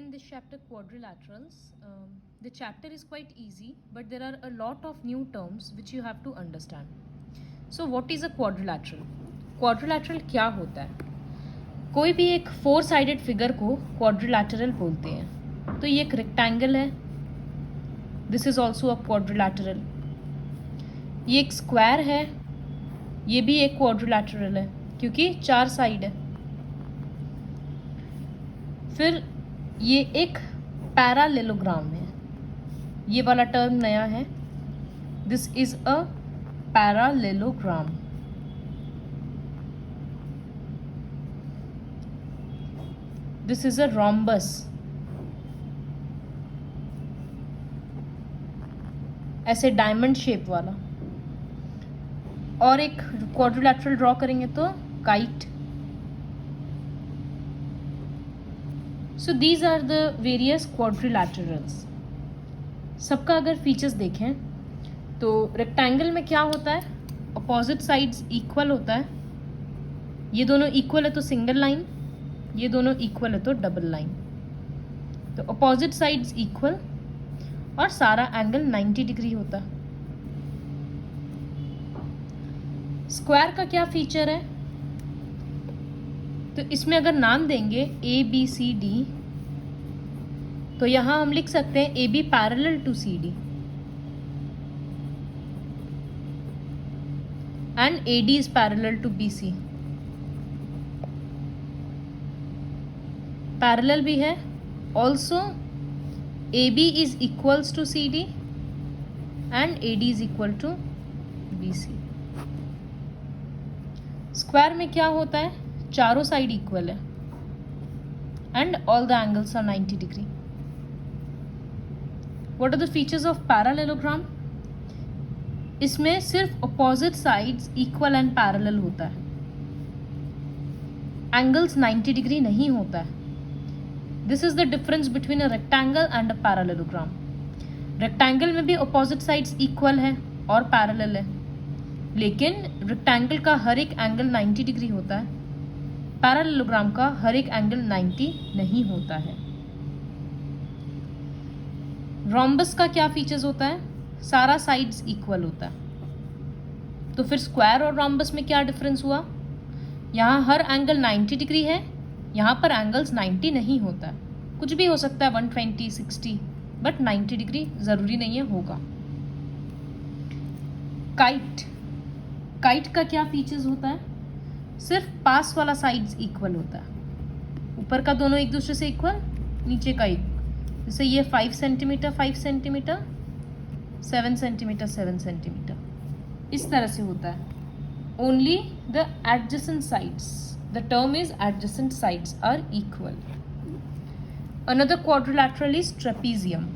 in this chapter quadrilaterals. The chapter is quite easy, but there are a lot of new terms which you have to understand. So what is a quadrilateral? Quadrilateral क्या होता है? कोई भी एक four sided figure को quadrilateral बोलते हैं. तो ये एक रेक्टेंगल है, this is also a quadrilateral. ये एक स्क्वायर है, ये भी एक क्वाड्रिलैटरल है क्योंकि चार साइड है. फिर ये एक पैरालेलोग्राम है, ये वाला टर्म नया है. This is a parallelogram. This is a rhombus. ऐसे डायमंड शेप वाला. और एक क्वाड्रिलैटरल ड्रॉ करेंगे तो kite. So these are the various quadrilaterals. सबका अगर फीचर्स देखें तो रेक्टेंगल में क्या होता है, अपोजिट साइड्स इक्वल होता है. ये दोनों इक्वल है तो सिंगल लाइन, ये दोनों इक्वल है तो डबल लाइन. तो अपोजिट साइड्स इक्वल और सारा एंगल 90 डिग्री होता है. स्क्वायर का क्या फीचर है, तो इसमें अगर नाम देंगे ए बी सी डी तो यहां हम लिख सकते हैं A B parallel to C D and A D is parallel to B C. Parallel भी है. Also A B is equals to C D and A D is equal to B C. Square में क्या होता है, चारों side equal है and all the angles are 90 डिग्री. What are the features of parallelogram? इसमें सिर्फ opposite sides equal and parallel होता है, एंगल्स 90 डिग्री नहीं होता है. This is the difference between a rectangle and a parallelogram. Rectangle में भी अपोजिट साइड्स इक्वल है और पैरेलल है, लेकिन रेक्टेंगल का हर एक एंगल 90 डिग्री होता है. पैरालेलोग्राम का हर एक एंगल 90 नहीं होता है. रोम्बस का क्या फीचर्स होता है, सारा साइड्स इक्वल होता है. तो फिर स्क्वायर और रोम्बस में क्या डिफरेंस हुआ, यहाँ हर एंगल 90 डिग्री है, यहाँ पर एंगल्स 90 नहीं होता है. कुछ भी हो सकता है 120, 60, बट 90 डिग्री जरूरी नहीं है होगा. काइट. काइट का क्या फीचर्स होता है, सिर्फ पास वाला साइड्स इक्वल होता है. ऊपर का दोनों एक दूसरे से इक्वल, नीचे का एक. जैसे ये 5 सेंटीमीटर 5 सेंटीमीटर, 7 सेंटीमीटर 7 सेंटीमीटर, इस तरह से होता है. Only the adjacent sides, the term is adjacent sides are equal. Another quadrilateral is trapezium.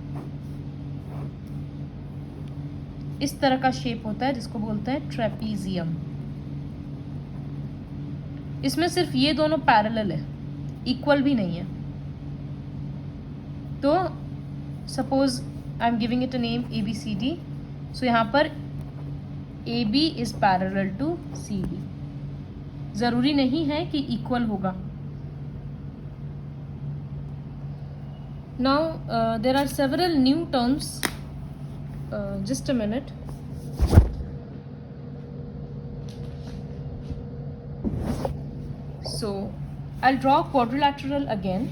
इस तरह का शेप होता है जिसको बोलते हैं ट्रेपीजियम. इसमें सिर्फ ये दोनों पैरेलल है, इक्वल भी नहीं है. तो suppose I am giving it a name A B C D. So यहाँ पर A B is parallel to C D. जरूरी नहीं है कि इक्वल होगा. Now there are several new terms. Just a minute. So I'll draw quadrilateral again.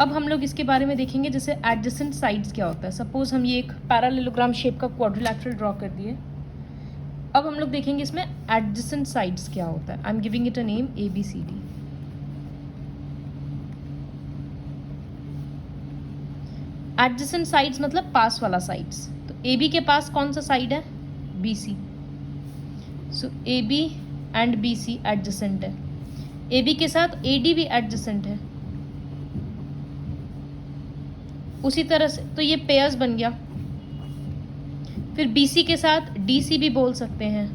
अब हम लोग इसके बारे में देखेंगे जैसे एडजेसेंट साइड्स क्या होता है. सपोज हम ये एक पैरालेलोग्राम शेप का क्वाड्रिलैटरल ड्रॉ कर दिए. अब हम लोग देखेंगे इसमें एडजेसेंट साइड्स क्या होता है. I am giving it a name A B C D. Adjacent sides मतलब पास वाला साइड्स. तो ए बी के पास कौन सा साइड है, B C. So A B and B C adjacent है. ए बी के साथ ए डी भी एडजेसेंट है. उसी तरह से तो ये पेयर्स बन गया. फिर बी सी के साथ डी सी भी बोल सकते हैं.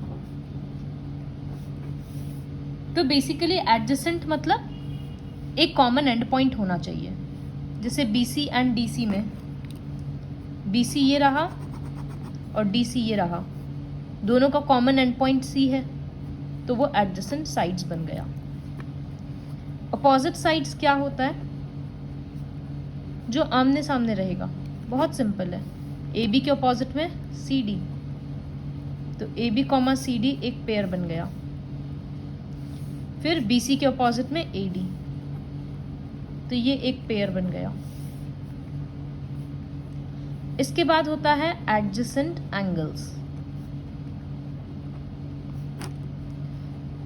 तो बेसिकली एडजेसेंट मतलब एक कॉमन एंड पॉइंट होना चाहिए. जैसे B C and D C में बी सी ये रहा और डी सी ये रहा, दोनों का कॉमन एंड पॉइंट सी है, तो वो एडजेसेंट साइड्स बन गया. अपोजिट साइड्स क्या होता है, जो आमने सामने रहेगा, बहुत सिंपल है। ए बी के अपोजिट में सी डी, तो A B comma C D एक पेयर बन गया। फिर बी सी के अपोजिट में ए डी, तो ये एक पेयर बन गया। इसके बाद होता है एडजेसेंट एंगल्स।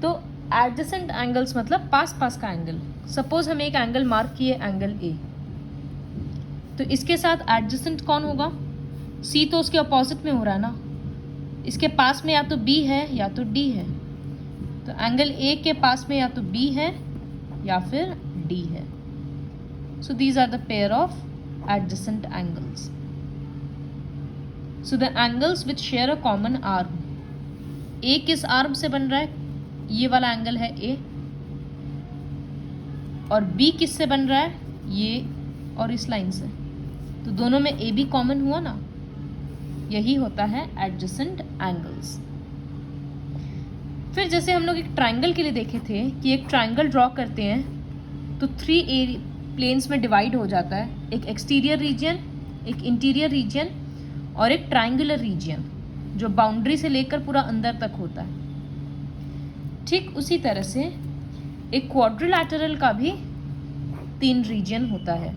तो एडजेसेंट एंगल्स मतलब पास पास का एंगल। सपोज हम एक एंगल मार्क किए, एंगल ए, तो इसके साथ एडजेसेंट कौन होगा, सी तो उसके अपोजिट में हो रहा है ना, इसके पास में या तो बी है या तो डी है, तो एंगल ए के पास में या तो बी है या फिर डी है। So these are the pair of adjacent angles. So the angles which share a common arm, A किस आर्म से बन रहा है, ये वाला एंगल है ए, और बी किस से बन रहा है, ये और इस लाइन से, तो दोनों में ए बी कॉमन हुआ ना, यही होता है एडजेसेंट एंगल्स। फिर जैसे हम लोग एक ट्राइंगल के लिए देखे थे कि एक ट्राइंगल ड्रॉ करते हैं तो 3 प्लेन्स में डिवाइड हो जाता है, एक एक्सटीरियर रीजन, एक इंटीरियर रीजन और एक ट्राइंगुलर रीजन जो बाउंड्री से लेकर पूरा अंदर तक होता है। ठीक उसी तरह से एक क्वाड्रिलैटरल का भी 3 रीजन होता है।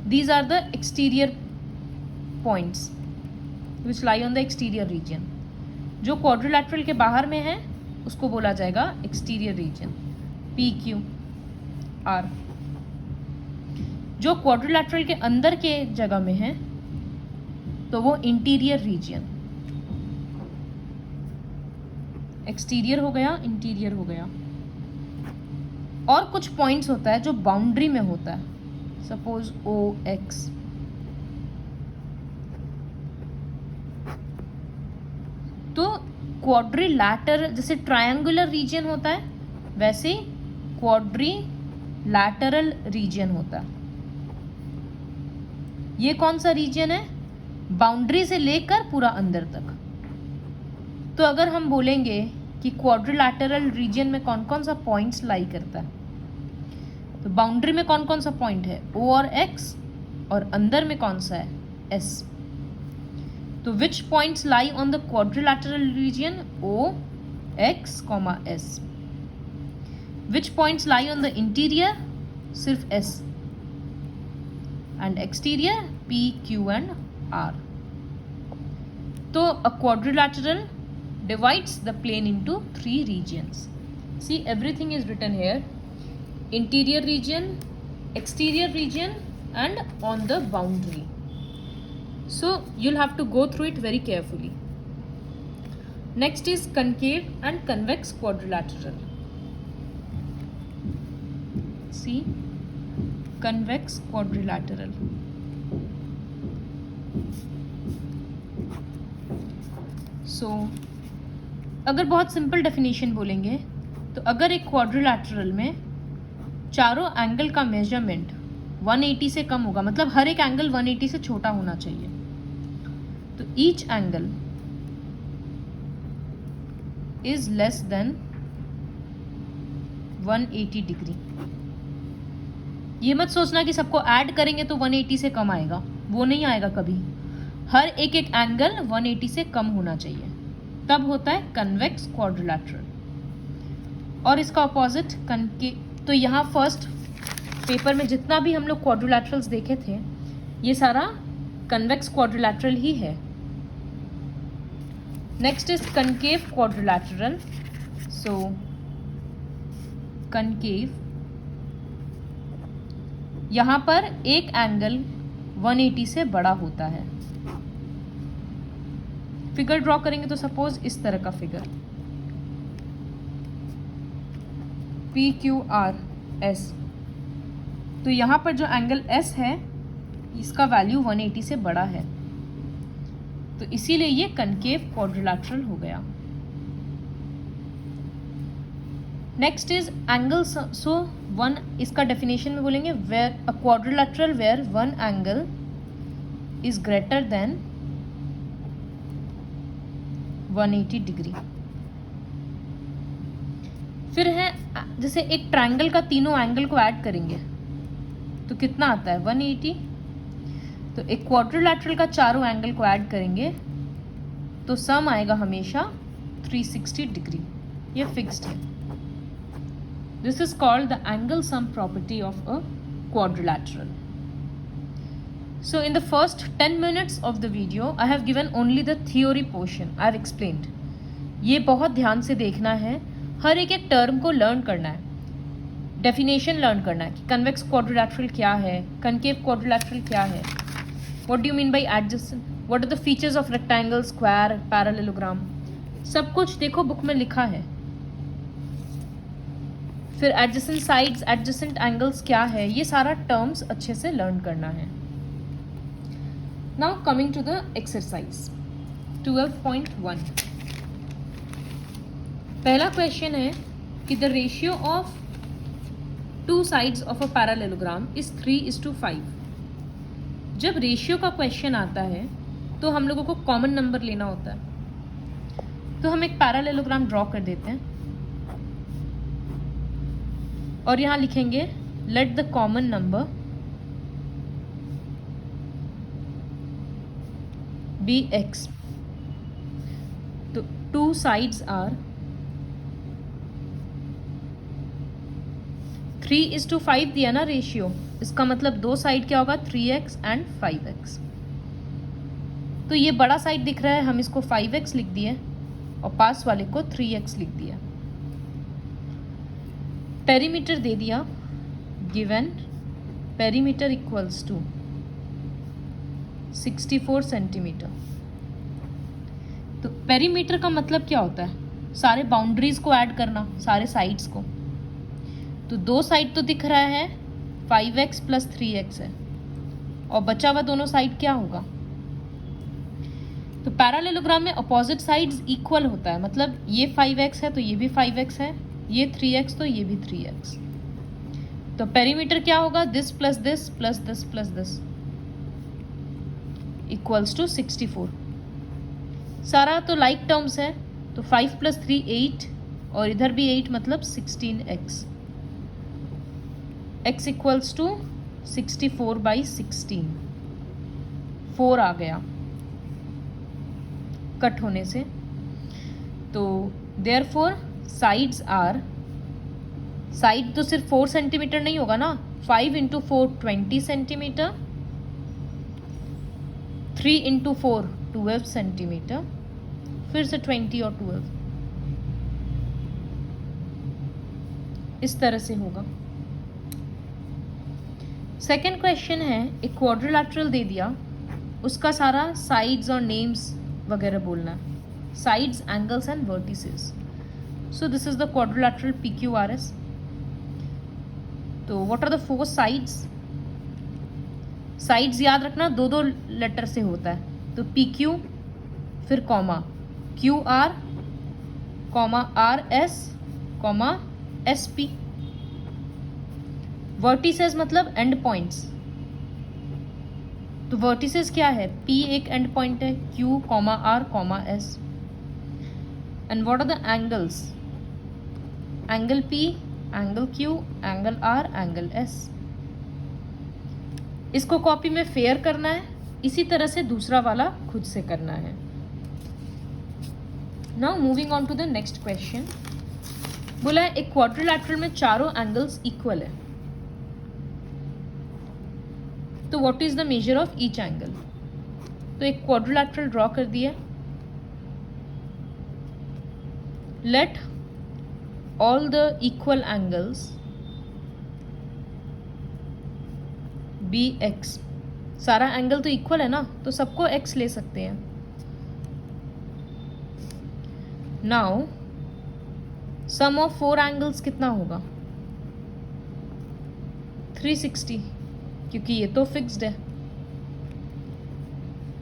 These are the exterior points which lie on the exterior region. जो क्वाड्रिलैटरल के बाहर में है उसको बोला जाएगा exterior region, P Q R. जो क्वाड्रिलैटरल के अंदर के जगह में है तो वो इंटीरियर रीजन, एक्सटीरियर हो गया, इंटीरियर हो गया। और कुछ पॉइंट्स होता है जो बाउंड्री में होता है, सपोज ओ एक्स, तो क्वाड्रिलैटर जैसे ट्रायंगुलर रीजन होता है वैसे क्वाड्रिलैटरल रीजन होता है। ये कौन सा रीजन है, बाउंड्री से लेकर पूरा अंदर तक। तो अगर हम बोलेंगे कि क्वाड्रिलैटरल रीजन में कौन कौन सा पॉइंट्स लाई करता है, तो बाउंड्री में कौन कौन सा पॉइंट है, ओ और एक्स, और अंदर में कौन सा है, एस। तो which points lie on the quadrilateral region, O X comma S. Which points lie on the interior, सिर्फ S, and exterior P Q and R. तो a quadrilateral divides the plane into 3 regions. See, everything is written here: interior region, exterior region, and on the boundary. So you'll have to go through it very carefully. Next is concave and convex quadrilateral. See, convex quadrilateral. सो अगर बहुत simple definition बोलेंगे तो अगर एक quadrilateral में चारों angle का measurement 180 से कम होगा, मतलब हर एक एंगल 180 से छोटा होना चाहिए, तो each angle is less than 180 degree. ये मत सोचना कि सबको ऐड करेंगे तो 180 से कम आएगा, वो नहीं आएगा कभी। हर एक एक एंगल 180 से कम होना चाहिए, तब होता है कन्वेक्स क्वाड्रिलैटरल। और इसका अपोजिट कनकेव। तो यहाँ फर्स्ट पेपर में जितना भी हम लोग क्वाड्रिलैटरल्स देखे थे ये सारा कन्वेक्स क्वाड्रिलैटरल ही है। Next is concave quadrilateral. So concave, यहाँ पर एक एंगल 180 से बड़ा होता है। फिगर ड्रॉ करेंगे तो सपोज इस तरह का figure, P Q R S. तो यहाँ पर जो एंगल एस है इसका वैल्यू 180 से बड़ा है, तो इसीलिए ये कनकेव क्वाड्रिलैटरल हो गया। Next is angle. So one, इसका डेफिनेशन में बोलेंगे where a quadrilateral where one angle is greater than 180 degree. फिर है जैसे एक ट्रायंगल का तीनों एंगल को ऐड करेंगे तो कितना आता है 180। तो एक क्वाड्रिलैटरल का चारों एंगल को ऐड करेंगे तो सम आएगा हमेशा 360 डिग्री, ये फिक्स्ड है। This is called the angle sum property of a quadrilateral. So in the first 10 minutes of the video I have given only the theory portion. I have explained. ये बहुत ध्यान से देखना है, हर एक एक टर्म को लर्न करना है, डेफिनेशन लर्न करना है कि कन्वेक्स क्वाड्रिलैटरल क्या है, कनकेव क्वाड्रिलैटरल क्या है, what do you mean by adjacent, what are the features of rectangle, square, parallelogram, सब कुछ देखो बुक में लिखा है। फिर एडजेसेंट साइड्स, एडजेसेंट एंगल्स क्या है, ये सारा टर्म्स अच्छे से लर्न करना है। Now coming to the exercise 12.1। पहला क्वेश्चन है कि the ratio of two sides of a parallelogram is 3:5। जब रेशियो का क्वेश्चन आता है तो हम लोगों को कॉमन नंबर लेना होता है। तो हम एक पैरेललोग्राम ड्रॉ कर देते हैं और यहाँ लिखेंगे let the common number be x। तो टू साइड्स आर 3:5 दिया ना रेशियो, इसका मतलब दो साइड क्या होगा 3x एंड 5x। तो ये बड़ा साइड दिख रहा है, हम इसको 5x लिख दिए और पास वाले को 3x लिख दिया। पेरीमीटर दे दिया, given perimeter equals to 64 centimetre. तो पेरीमीटर का मतलब क्या होता है, सारे बाउंड्रीज को ऐड करना, सारे साइड्स को। तो दो साइड तो दिख रहा है 5x + 3x है और बचा हुआ दोनों साइड क्या होगा। तो पैरेललोग्राम में अपोजिट साइड्स इक्वल होता है, मतलब ये 5x है तो ये भी 5x है, ये 3x तो ये भी 3x। तो पेरीमीटर क्या होगा, this plus this plus this plus this equals to 64। सारा तो लाइक टर्म्स है, तो 5 + 3 8 और इधर भी 8 मतलब 16x। x इक्वल्स टू 64/16, 4 आ गया कट होने से। तो देयरफॉर साइड्स आर, साइड तो सिर्फ 4 सेंटीमीटर नहीं होगा ना, 5 × 4 20 सेंटीमीटर, 3 × 4 12 सेंटीमीटर, फिर से 20 और 12, इस तरह से होगा। सेकेंड क्वेश्चन है, एक क्वाड्रिलैटरल दे दिया, उसका सारा साइड्स और नेम्स वगैरह बोलना है, sides, angles and vertices. So this is the quadrilateral PQRS. तो what are the four sides? Sides याद रखना दो दो लेटर से होता है, तो PQ फिर comma QR comma RS comma SP। Vertices मतलब एंड पॉइंट्स। तो वर्टिसेस क्या है, P एक एंड पॉइंट है, Q comma R comma S। And what are the angles, angle P, angle Q, angle R, angle S। इसको copy में fair करना है, इसी तरह से दूसरा वाला खुद से करना है। Now moving on to the next question. बोला है एक क्वाड्रिलैटरल में चारों एंगल्स इक्वल है, तो what is the measure of each angle. तो एक क्वाड्रिलैटरल ड्रॉ कर दिया, let all the equal angles be x। सारा एंगल तो इक्वल है ना, तो सबको x ले सकते हैं। नाउ सम ऑफ 4 एंगल्स कितना होगा 360, क्योंकि ये तो फिक्स्ड है।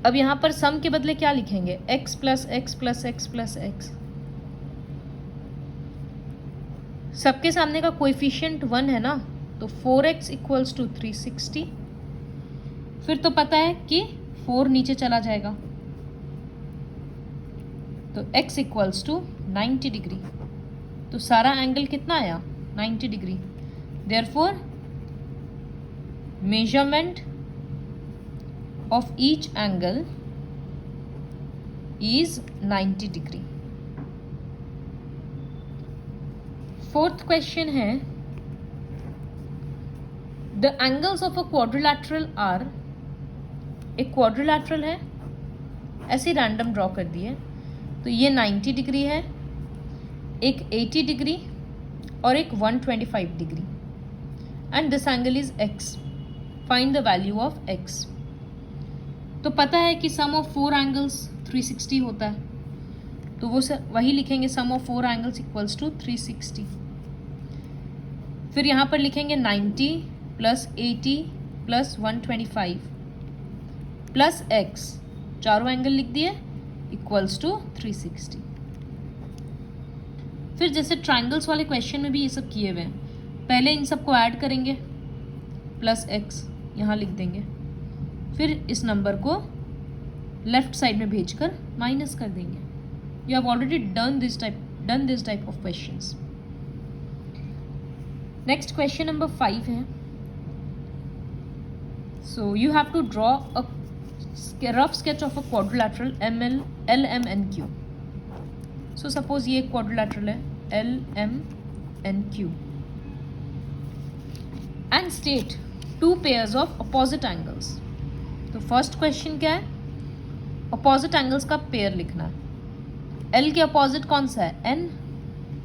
अब यहां पर सम के बदले क्या लिखेंगे, x + x + x + x। सबके सामने का कोएफिशिएंट 1 है ना, तो 4x = 360। फिर तो पता है कि 4 नीचे चला जाएगा, तो x = 90 डिग्री। तो सारा एंगल कितना आया 90 degree. Therefore measurement of each angle is 90 degree. Fourth question है the angles of a quadrilateral are. एक क्वाड्रिलैटरल है, ऐसे रैंडम ड्रॉ कर दिए, तो ये 90 डिग्री है, एक 80 डिग्री और एक 125 degree. And this angle is x. Find the value of x. तो पता है कि सम ऑफ 4 एंगल्स 360 होता है, तो वो वही लिखेंगे, सम ऑफ 4 एंगल्स इक्वल्स टू 360. फिर यहाँ पर लिखेंगे 90 प्लस 80 प्लस 125 प्लस x, चारों एंगल लिख दिए, इक्वल्स टू 360. फिर जैसे ट्राइंगल्स वाले क्वेश्चन में भी ये सब किए हुए हैं, पहले इन सबको ऐड करेंगे, प्लस x यहाँ लिख देंगे, फिर इस नंबर को लेफ्ट साइड में भेजकर माइनस कर देंगे. You have already done this type of questions. Next question number 5 है. So you have to draw a rough sketch of a quadrilateral LMNQ. So suppose ये क्वाड्रिलैटरल है LMNQ and state 2 pairs of opposite angles. तो first question क्या है, opposite angles का pair लिखना है. L के अपोजिट कौन सा है N,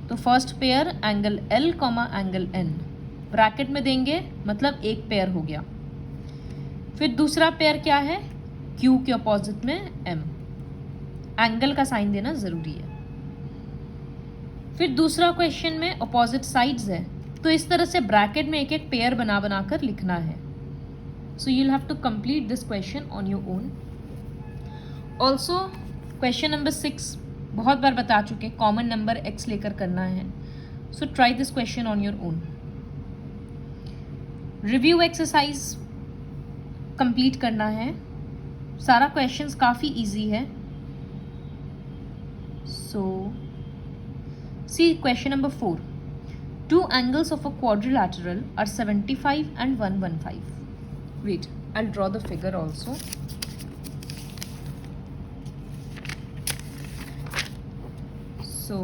तो first pair angle L comma angle N bracket में देंगे, मतलब एक पेयर हो गया. फिर दूसरा पेयर क्या है, Q के अपोजिट में M. एंगल का साइन देना जरूरी है. फिर दूसरा क्वेश्चन में अपोजिट साइड्स है, तो इस तरह से ब्रैकेट में एक एक पेयर बना कर लिखना है. So you will have to complete this question on your own. Also question number 6 बहुत बार बता चुके, कॉमन नंबर x लेकर करना है. So try this question on your own. Review exercise complete करना है. सारा क्वेश्चंस काफ़ी इजी है. सो सी question number 4. 2 angles of a quadrilateral are 75 and 115. Wait, I'll draw the figure also. So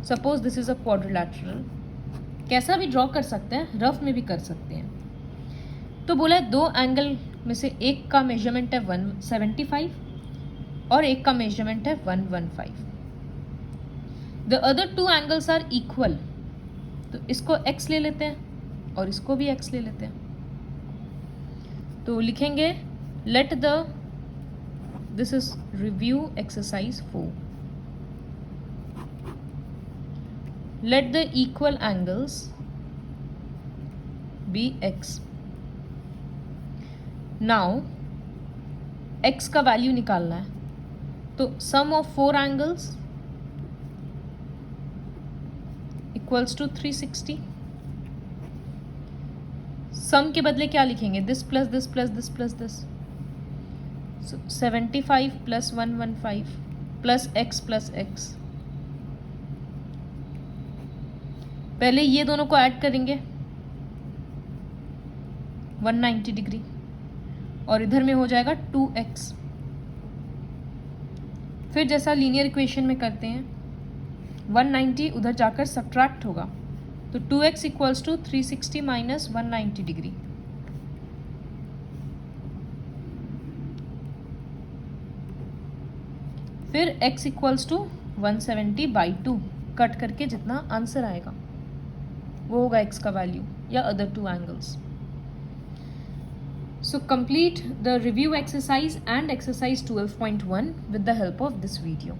suppose this is a quadrilateral. कैसा भी draw कर सकते हैं, रफ में भी कर सकते हैं. तो बोला है 2 एंगल में से एक का मेजरमेंट है 175 और एक का मेजरमेंट है 115. The other 2 angles are equal. तो इसको x ले लेते हैं और इसको भी x ले लेते हैं. तो लिखेंगे let the, this is review exercise 4. Let the equal angles be x. Now x का वैल्यू निकालना है, तो sum of 4 angles equals to 360. sum के बदले क्या लिखेंगे, this plus this plus this plus this. So 75 plus 115 plus x. पहले ये दोनों को ऐड करेंगे 190 डिग्री और इधर में हो जाएगा 2x. फिर जैसा लीनियर इक्वेशन में करते हैं, 190 उधर जाकर सब्ट्रैक्ट होगा, तो 2x equals to 360 minus 190 degree. फिर x इक्वल्स टू 170/2 कट करके जितना आंसर आएगा वो होगा x का वैल्यू या other 2 angles. So complete the review exercise and exercise 12.1 with the help of this video.